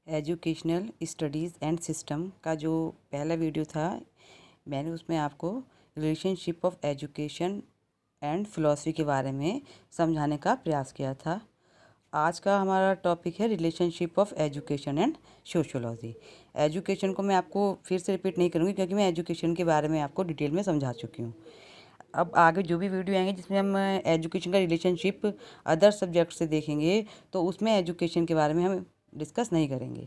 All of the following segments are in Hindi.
एजुकेशनल स्टडीज़ एंड सिस्टम का जो पहला वीडियो था, मैंने उसमें आपको relationship of education and philosophy के बारे में समझाने का प्रयास किया था। आज का हमारा टॉपिक है relationship of education and sociology. Education को मैं आपको फिर से रिपीट नहीं करूँगी क्योंकि मैं एजुकेशन के बारे में आपको डिटेल में समझा चुकी हूँ। अब आगे जो भी वीडियो आएंगे जिसमें हम एजुकेशन का रिलेशनशिप अदर सब्जेक्ट से देखेंगे तो उसमें एजुकेशन के बारे में हम डिस्कस नहीं करेंगे।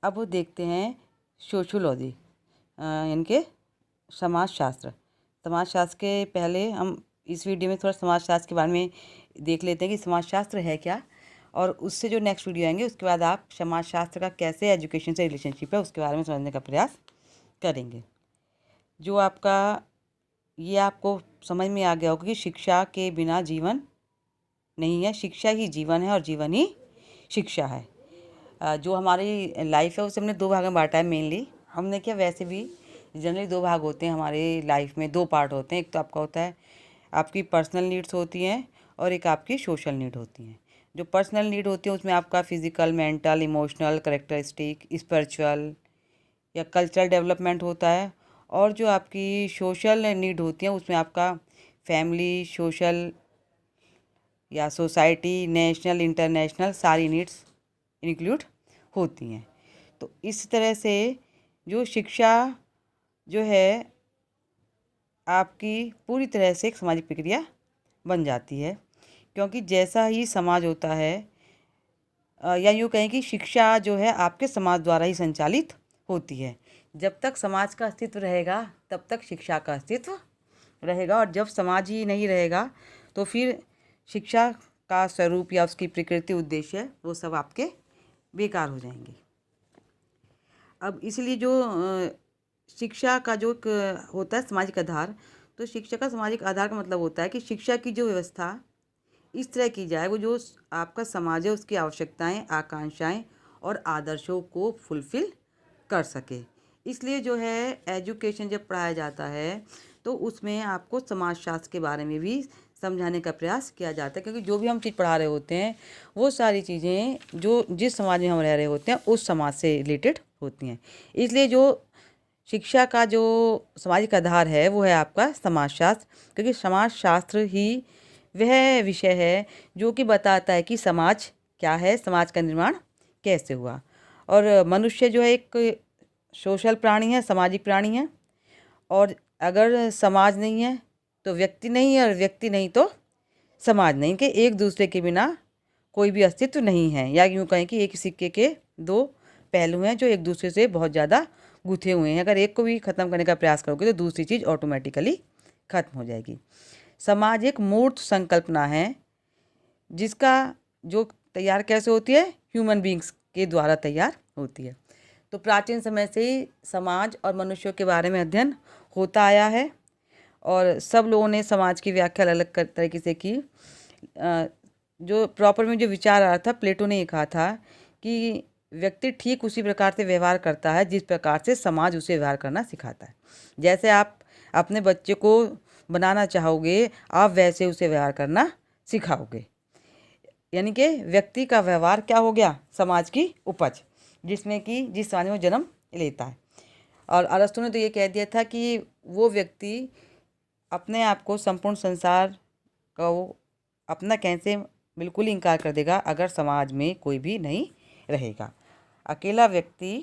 अब वो देखते हैं सोशियोलॉजी यानी कि समाजशास्त्र। समाजशास्त्र के पहले हम इस वीडियो में थोड़ा समाजशास्त्र के बारे में देख लेते हैं कि समाजशास्त्र है क्या, और उससे जो नेक्स्ट वीडियो आएंगे उसके बाद आप समाजशास्त्र का कैसे एजुकेशन से रिलेशनशिप है उसके बारे में समझने का प्रयास करेंगे। जो आपका ये आपको समझ में आ गया होगा कि शिक्षा के बिना जीवन नहीं है, शिक्षा ही जीवन है और जीवन ही शिक्षा है। जो हमारी लाइफ है उसे हमने दो भाग में बांटा है मेनली। हमने क्या, वैसे भी जनरली दो भाग होते हैं हमारी लाइफ में, दो पार्ट होते हैं। एक तो आपका होता है आपकी पर्सनल नीड्स होती हैं और एक आपकी सोशल नीड होती हैं। जो पर्सनल नीड होती है उसमें आपका physical, mental, emotional, characteristic, spiritual या कल्चरल डेवलपमेंट होता है। और जो आपकी सोशल नीड होती है उसमें आपका फैमिली, सोशल या सोसाइटी, नेशनल, इंटरनेशनल सारी नीड्स इंक्लूड होती हैं। तो इस तरह से जो शिक्षा जो है आपकी पूरी तरह से एक सामाजिक प्रक्रिया बन जाती है, क्योंकि जैसा ही समाज होता है या यूँ कहें कि शिक्षा जो है आपके समाज द्वारा ही संचालित होती है। जब तक समाज का अस्तित्व रहेगा तब तक शिक्षा का अस्तित्व रहेगा, और जब समाज ही नहीं रहेगा तो फिर शिक्षा का स्वरूप या उसकी प्रकृति, उद्देश्य वो सब आपके बेकार हो जाएंगे। अब इसलिए जो शिक्षा का जो एक होता है सामाजिक आधार, तो शिक्षा का सामाजिक आधार का मतलब होता है कि शिक्षा की जो व्यवस्था इस तरह की जाए वो जो आपका समाज है उसकी आवश्यकताएं, आकांक्षाएं और आदर्शों को फुलफिल कर सके। इसलिए जो है एजुकेशन जब पढ़ाया जाता है तो उसमें आपको समाजशास्त्र के बारे में भी समझाने का प्रयास किया जाता है, क्योंकि जो भी हम चीज़ पढ़ा रहे होते हैं वो सारी चीज़ें जो जिस समाज में हम रह रहे होते हैं उस समाज से रिलेटेड होती हैं। इसलिए जो शिक्षा का जो सामाजिक आधार है वो है आपका समाजशास्त्र, क्योंकि समाजशास्त्र ही वह विषय है जो कि बताता है कि समाज क्या है, समाज का निर्माण कैसे हुआ। और मनुष्य जो है एक सोशल प्राणी है, सामाजिक प्राणी है, और अगर समाज नहीं है तो व्यक्ति नहीं है, और व्यक्ति नहीं तो समाज नहीं, कि एक दूसरे के बिना कोई भी अस्तित्व नहीं है। या यूँ कहें कि एक सिक्के के दो पहलू हैं जो एक दूसरे से बहुत ज़्यादा गुथे हुए हैं। अगर एक को भी ख़त्म करने का प्रयास करोगे तो दूसरी चीज़ ऑटोमेटिकली ख़त्म हो जाएगी। समाज एक मूर्त संकल्पना है जिसका जो तैयार कैसे होती है, ह्यूमन बींग्स के द्वारा तैयार होती है। तो प्राचीन समय से ही समाज और मनुष्यों के बारे में अध्ययन होता आया है, और सब लोगों ने समाज की व्याख्या अलग अलग तरीके से की। जो प्रॉपर में जो विचार आ रहा था, प्लेटो ने ये कहा था कि व्यक्ति ठीक उसी प्रकार से व्यवहार करता है जिस प्रकार से समाज उसे व्यवहार करना सिखाता है। जैसे आप अपने बच्चे को बनाना चाहोगे, आप वैसे उसे व्यवहार करना सिखाओगे। यानी कि व्यक्ति का व्यवहार क्या हो गया, समाज की उपज, जिसमें कि जिस समाज में जन्म लेता है। और अरस्तु ने तो ये कह दिया था कि वो व्यक्ति अपने आप को संपूर्ण संसार का वो अपना कहने से बिल्कुल ही इनकार कर देगा अगर समाज में कोई भी नहीं रहेगा। अकेला व्यक्ति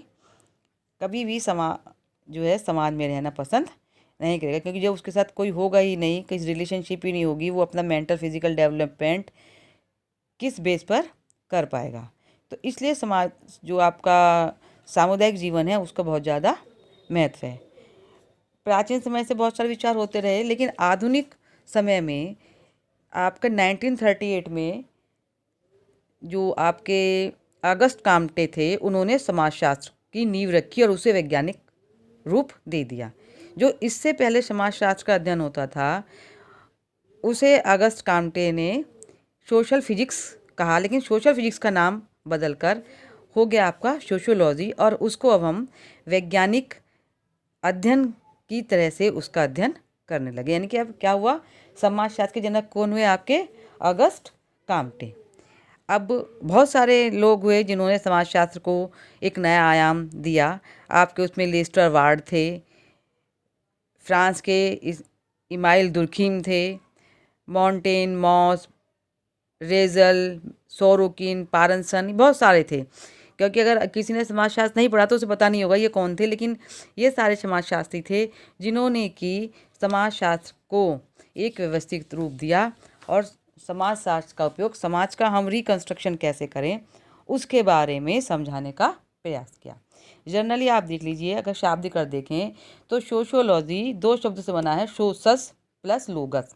कभी भी जो है समाज में रहना पसंद नहीं करेगा, क्योंकि जब उसके साथ कोई होगा ही नहीं, किसी रिलेशनशिप ही नहीं होगी, वो अपना मेंटल फिजिकल डेवलपमेंट किस बेस पर कर पाएगा। तो इसलिए समाज जो आपका सामुदायिक जीवन है उसका बहुत ज़्यादा महत्व है। प्राचीन समय से बहुत सारे विचार होते रहे, लेकिन आधुनिक समय में आपका 1938 में जो आपके अगस्त काम्टे थे उन्होंने समाजशास्त्र की नींव रखी और उसे वैज्ञानिक रूप दे दिया। जो इससे पहले समाजशास्त्र का अध्ययन होता था उसे अगस्त काम्टे ने सोशल फिजिक्स कहा, लेकिन सोशल फिजिक्स का नाम बदलकर हो गया आपका सोशियोलॉजी, और उसको अब हम वैज्ञानिक अध्ययन की तरह से उसका अध्ययन करने लगे। यानी कि अब क्या हुआ, समाजशास्त्र के जनक कौन हुए, आपके अगस्त काम्टे। अब बहुत सारे लोग हुए जिन्होंने समाजशास्त्र को एक नया आयाम दिया। आपके उसमें लेस्टर वार्ड थे, फ्रांस के इमाइल दुर्खीम थे, मॉन्टेन, मॉस, रेजल, सोरोकिन, पारनसन, बहुत सारे थे। क्योंकि अगर किसी ने समाजशास्त्र नहीं पढ़ा तो उसे पता नहीं होगा ये कौन थे, लेकिन ये सारे समाजशास्त्री थे जिन्होंने कि समाजशास्त्र को एक व्यवस्थित रूप दिया और समाजशास्त्र का उपयोग समाज का हम रिकंस्ट्रक्शन कैसे करें उसके बारे में समझाने का प्रयास किया। जनरली आप देख लीजिए, अगर शाब्दिक अर्थ देखें तो सोशियोलॉजी 2 शब्द से बना है, सोसस प्लस लोगस।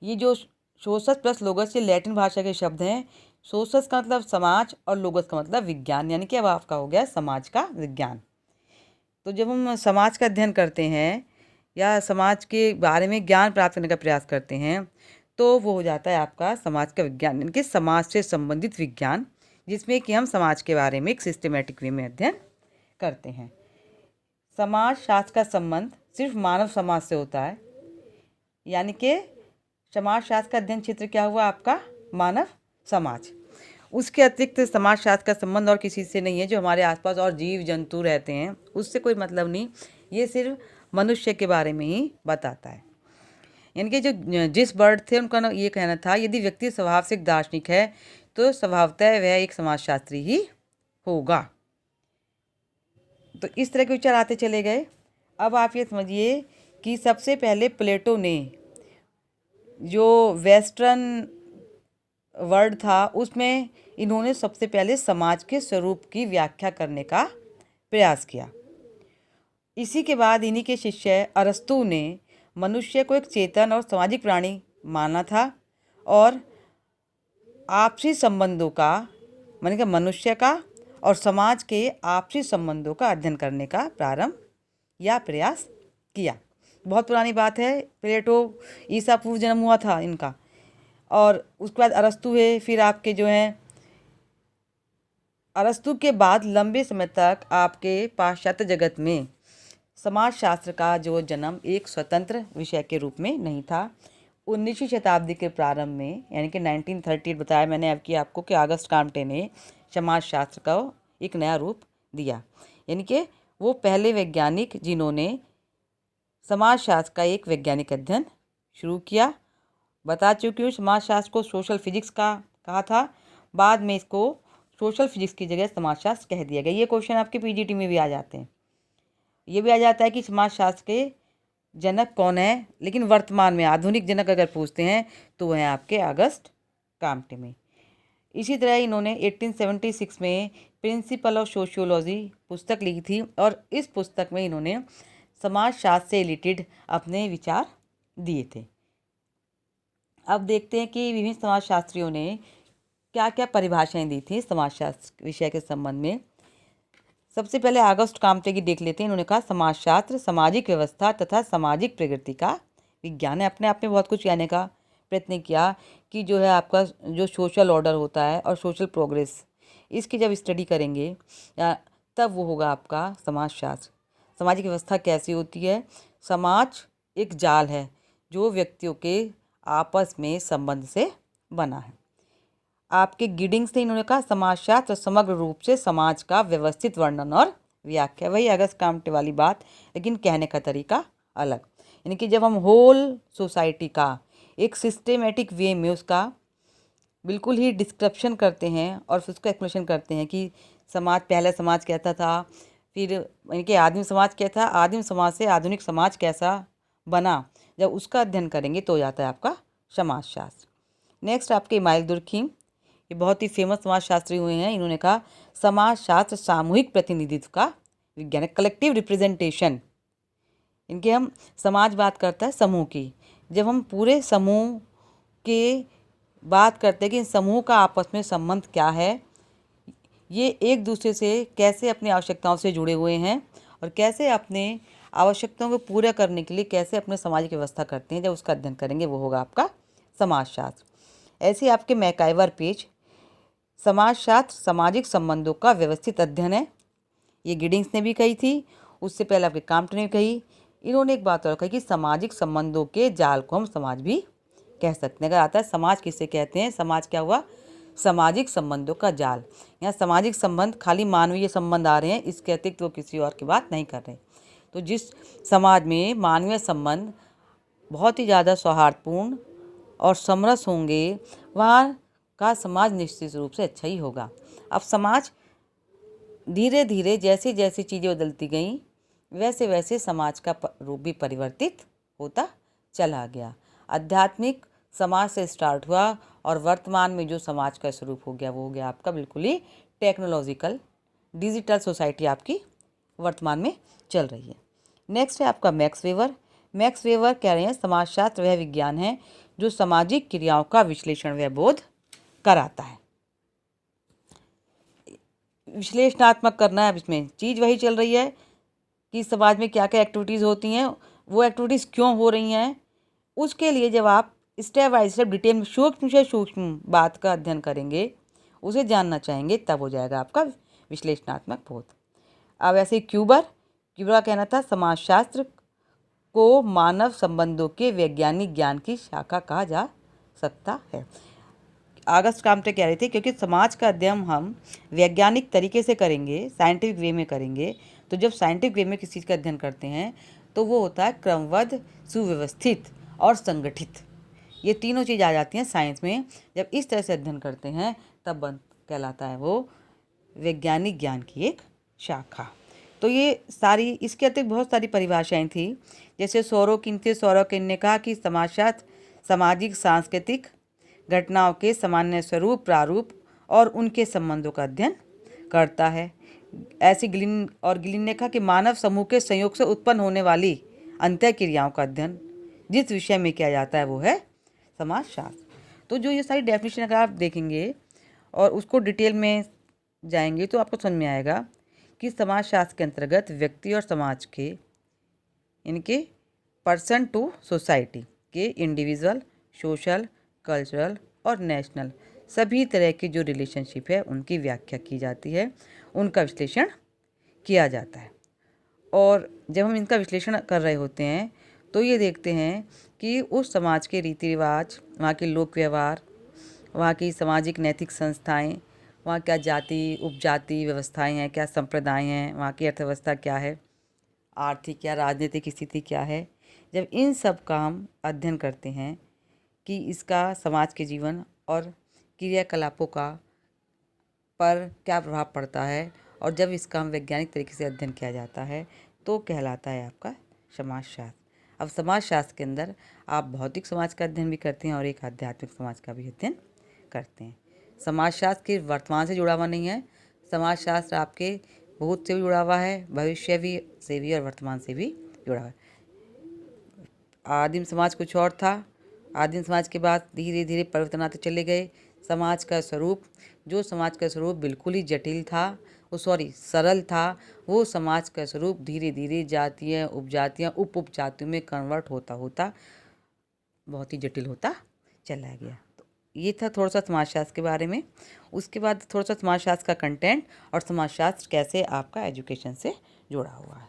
ये जो सोसस प्लस लोगस ये लैटिन भाषा के शब्द हैं। सोसस का मतलब समाज और लोगस का मतलब विज्ञान, यानी कि अब आपका हो गया समाज का विज्ञान। तो जब हम समाज का अध्ययन करते हैं या समाज के बारे में ज्ञान प्राप्त करने का प्रयास करते हैं तो वो हो जाता है आपका समाज का विज्ञान, यानी कि समाज से संबंधित विज्ञान, जिसमें कि हम समाज के बारे में एक सिस्टमेटिक वे में अध्ययन करते हैं। समाज शास्त्र का संबंध सिर्फ मानव समाज से होता है, यानी कि समाज शास्त्र का अध्ययन क्षेत्र क्या हुआ आपका, मानव समाज। उसके अतिरिक्त समाज शास्त्र का संबंध और किसी से नहीं है। जो हमारे आसपास और जीव जंतु रहते हैं उससे कोई मतलब नहीं, ये सिर्फ मनुष्य के बारे में ही बताता है। यानी कि जो जिस बर्ड थे उनका ये कहना था, यदि व्यक्ति स्वभाव से एक दार्शनिक है तो स्वभावतः वह एक समाजशास्त्री ही होगा। तो इस तरह के विचार आते चले गए। अब आप ये समझिए कि सबसे पहले प्लेटो ने जो वेस्टर्न वर्ड था उसमें इन्होंने सबसे पहले समाज के स्वरूप की व्याख्या करने का प्रयास किया। इसी के बाद इन्हीं के शिष्य अरस्तु ने मनुष्य को एक चेतन और सामाजिक प्राणी माना था और आपसी संबंधों का, माने कि मनुष्य का और समाज के आपसी संबंधों का अध्ययन करने का प्रारंभ या प्रयास किया। बहुत पुरानी बात है, प्लेटो ईसा पूर्व जन्म हुआ था इनका, और उसके बाद अरस्तु है। फिर आपके जो हैं अरस्तु के बाद लंबे समय तक आपके पाश्चात्य जगत में समाजशास्त्र का जो जन्म एक स्वतंत्र विषय के रूप में नहीं था। 19वीं शताब्दी के प्रारंभ में, यानी कि 1938 बताया मैंने आपको कि ऑगस्ट काम्टे ने समाजशास्त्र का एक नया रूप दिया। यानी कि वो पहले वैज्ञानिक जिन्होंने समाजशास्त्र का एक वैज्ञानिक अध्ययन शुरू किया। बता चुकी हूँ समाजशास्त्र को सोशल फिजिक्स का कहा था, बाद में इसको सोशल फिजिक्स की जगह समाजशास्त्र कह दिया गया। ये क्वेश्चन आपके पीजीटी में भी आ जाते हैं। ये भी आ जाता है कि समाजशास्त्र के जनक कौन है, लेकिन वर्तमान में आधुनिक जनक अगर पूछते हैं तो वह है आपके ऑगस्ट काम्टे में। इसी तरह इन्होंने 1876 में प्रिंसिपल ऑफ सोशियोलॉजी पुस्तक लिखी थी और इस पुस्तक में इन्होंने समाजशास्त्र से रिलेटेड अपने विचार दिए थे। अब देखते हैं कि विभिन्न समाजशास्त्रियों ने क्या क्या परिभाषाएं दी थी समाजशास्त्र विषय के संबंध में। सबसे पहले ऑगस्ट काम्टे की देख लेते हैं। इन्होंने कहा समाजशास्त्र सामाजिक व्यवस्था तथा सामाजिक प्रगति का विज्ञान है। अपने आप में बहुत कुछ कहने का प्रयत्न किया कि जो है आपका जो सोशल ऑर्डर होता है और सोशल प्रोग्रेस, इसकी जब स्टडी करेंगे तब वो होगा आपका समाजशास्त्र। सामाजिक व्यवस्था कैसी होती है? समाज एक जाल है जो व्यक्तियों के आपस में संबंध से बना है। आपके गिडिंग्स ने इन्होंने कहा समाजशास्त्र समग्र रूप से समाज का व्यवस्थित वर्णन और व्याख्या। वही अगस्त काम्टे वाली बात, लेकिन कहने का तरीका अलग। यानी कि जब हम होल सोसाइटी का एक सिस्टेमेटिक वे में उसका बिल्कुल ही डिस्क्रिप्शन करते हैं और फिर उसका एक्सप्लेनेशन करते हैं कि समाज, पहला समाज कैसा था, फिर यानी कि आदिम समाज क्या था, आदिम समाज से आधुनिक समाज कैसा बना, जब उसका अध्ययन करेंगे तो जाता है आपका समाजशास्त्र। नेक्स्ट आपके इमाइल दुर्खीम, ये बहुत ही फेमस समाजशास्त्री हुए हैं। इन्होंने कहा समाजशास्त्र सामूहिक प्रतिनिधित्व का विज्ञान है, कलेक्टिव रिप्रेजेंटेशन। इनके हम समाज बात करता है समूह की, जब हम पूरे समूह के बात करते हैं कि इन समूह का आपस में संबंध क्या है, ये एक दूसरे से कैसे अपनी आवश्यकताओं से जुड़े हुए हैं और कैसे अपने आवश्यकताओं को पूरा करने के लिए कैसे अपने सामाजिक व्यवस्था करते हैं, जब उसका अध्ययन करेंगे वो होगा आपका समाजशास्त्र। ऐसे आपके मैकाइवर पेज, समाजशास्त्र सामाजिक संबंधों का व्यवस्थित अध्ययन है। ये गिडिंग्स ने भी कही थी, उससे पहले आपके काम्टे ने भी कही। इन्होंने एक बात और कही कि सामाजिक संबंधों के जाल को हम समाज भी कह सकते हैं। अगर आता है समाज किसे कहते हैं, समाज क्या हुआ, सामाजिक संबंधों का जाल। यहाँ सामाजिक संबंध खाली मानवीय संबंध आ रहे हैं, इसके अतिरिक्त वो किसी और की बात नहीं कर रहे। तो जिस समाज में मानवीय संबंध बहुत ही ज़्यादा सौहार्दपूर्ण और समरस होंगे, वहाँ का समाज निश्चित रूप से अच्छा ही होगा। अब समाज धीरे धीरे जैसे जैसे चीज़ें बदलती गईं, वैसे वैसे समाज का रूप भी परिवर्तित होता चला गया। आध्यात्मिक समाज से स्टार्ट हुआ और वर्तमान में जो समाज का स्वरूप हो गया वो हो गया आपका बिल्कुल ही टेक्नोलॉजिकल डिजिटल सोसाइटी आपकी वर्तमान में चल रही है। नेक्स्ट है आपका मैक्स वेबर। मैक्स वेबर कह रहे हैं समाजशास्त्र वह विज्ञान है जो सामाजिक क्रियाओं का विश्लेषण व बोध कराता है। विश्लेषणात्मक करना है। अब इसमें चीज़ वही चल रही है कि समाज में क्या क्या एक्टिविटीज़ होती हैं, वो एक्टिविटीज़ क्यों हो रही हैं। उसके लिए जब आप स्टेप बाय स्टेप डिटेल में सूक्ष्म से सूक्ष्म बात का अध्ययन करेंगे, उसे जानना चाहेंगे, तब हो जाएगा आपका विश्लेषणात्मक बोध। अब ऐसे क्यूबर का कहना था समाजशास्त्र को मानव संबंधों के वैज्ञानिक ज्ञान की शाखा कहा जा सकता है। अगस्त काम्टे कह रहे थे क्योंकि समाज का अध्ययन हम वैज्ञानिक तरीके से करेंगे, साइंटिफिक वे में करेंगे। तो जब साइंटिफिक वे में किसी चीज़ का अध्ययन करते हैं तो वो होता है क्रमबद्ध, सुव्यवस्थित और संगठित। ये तीनों चीज़ आ जाती हैं साइंस में। जब इस तरह से अध्ययन करते हैं तब कहलाता है वो वैज्ञानिक ज्ञान की एक शाखा। तो ये सारी, इसके अतिरिक्त बहुत सारी परिभाषाएं थी, जैसे सोरोकिन ने कहा कि समाजशास्त्र सामाजिक सांस्कृतिक घटनाओं के सामान्य स्वरूप, प्रारूप और उनके संबंधों का अध्ययन करता है। ऐसी गिलिन ने कहा कि मानव समूह के संयोग से उत्पन्न होने वाली अंतः क्रियाओं का अध्ययन जिस विषय में किया जाता है वो है समाजशास्त्र। तो जो ये सारी डेफिनेशन अगर आप देखेंगे और उसको डिटेल में जाएंगे तो आपको समझ में आएगा कि समाजशास्त्र के अंतर्गत व्यक्ति और समाज के, इनके पर्सन टू सोसाइटी के इंडिविजुअल, सोशल, कल्चरल और नेशनल सभी तरह की जो रिलेशनशिप है उनकी व्याख्या की जाती है, उनका विश्लेषण किया जाता है। और जब हम इनका विश्लेषण कर रहे होते हैं तो ये देखते हैं कि उस समाज के रीति रिवाज, वहाँ के लोक व्यवहार, वहाँ की सामाजिक नैतिक संस्थाएं, वहाँ क्या जाति उपजाति व्यवस्थाएं हैं, क्या संप्रदाय हैं, वहाँ की अर्थव्यवस्था क्या है, आर्थिक या राजनीतिक स्थिति क्या है। जब इन सब का हम अध्ययन करते हैं कि इसका समाज के जीवन और क्रियाकलापों का पर क्या प्रभाव पड़ता है, और जब इसका हम वैज्ञानिक तरीके से अध्ययन किया जाता है तो कहलाता है आपका समाजशास्त्र। अब समाजशास्त्र के अंदर आप भौतिक समाज का अध्ययन भी करते हैं और एक आध्यात्मिक समाज का भी अध्ययन करते हैं। समाजशास्त्र के वर्तमान से जुड़ा हुआ नहीं है, समाजशास्त्र आपके भूत से भी जुड़ा हुआ है, भविष्य भी से भी और वर्तमान से भी जुड़ा हुआ है। आदिम समाज कुछ और था, आदिम समाज के बाद धीरे धीरे परिवर्तन आते चले गए। समाज का स्वरूप, जो समाज का स्वरूप बिल्कुल ही जटिल था, सरल था, वो समाज का स्वरूप धीरे धीरे जातियाँ, उपजातियाँ, उपजातियों में कन्वर्ट होता होता बहुत ही जटिल होता चला गया। तो ये था थोड़ा सा समाजशास्त्र के बारे में। उसके बाद थोड़ा सा समाजशास्त्र का कंटेंट और समाजशास्त्र कैसे आपका एजुकेशन से जुड़ा हुआ है।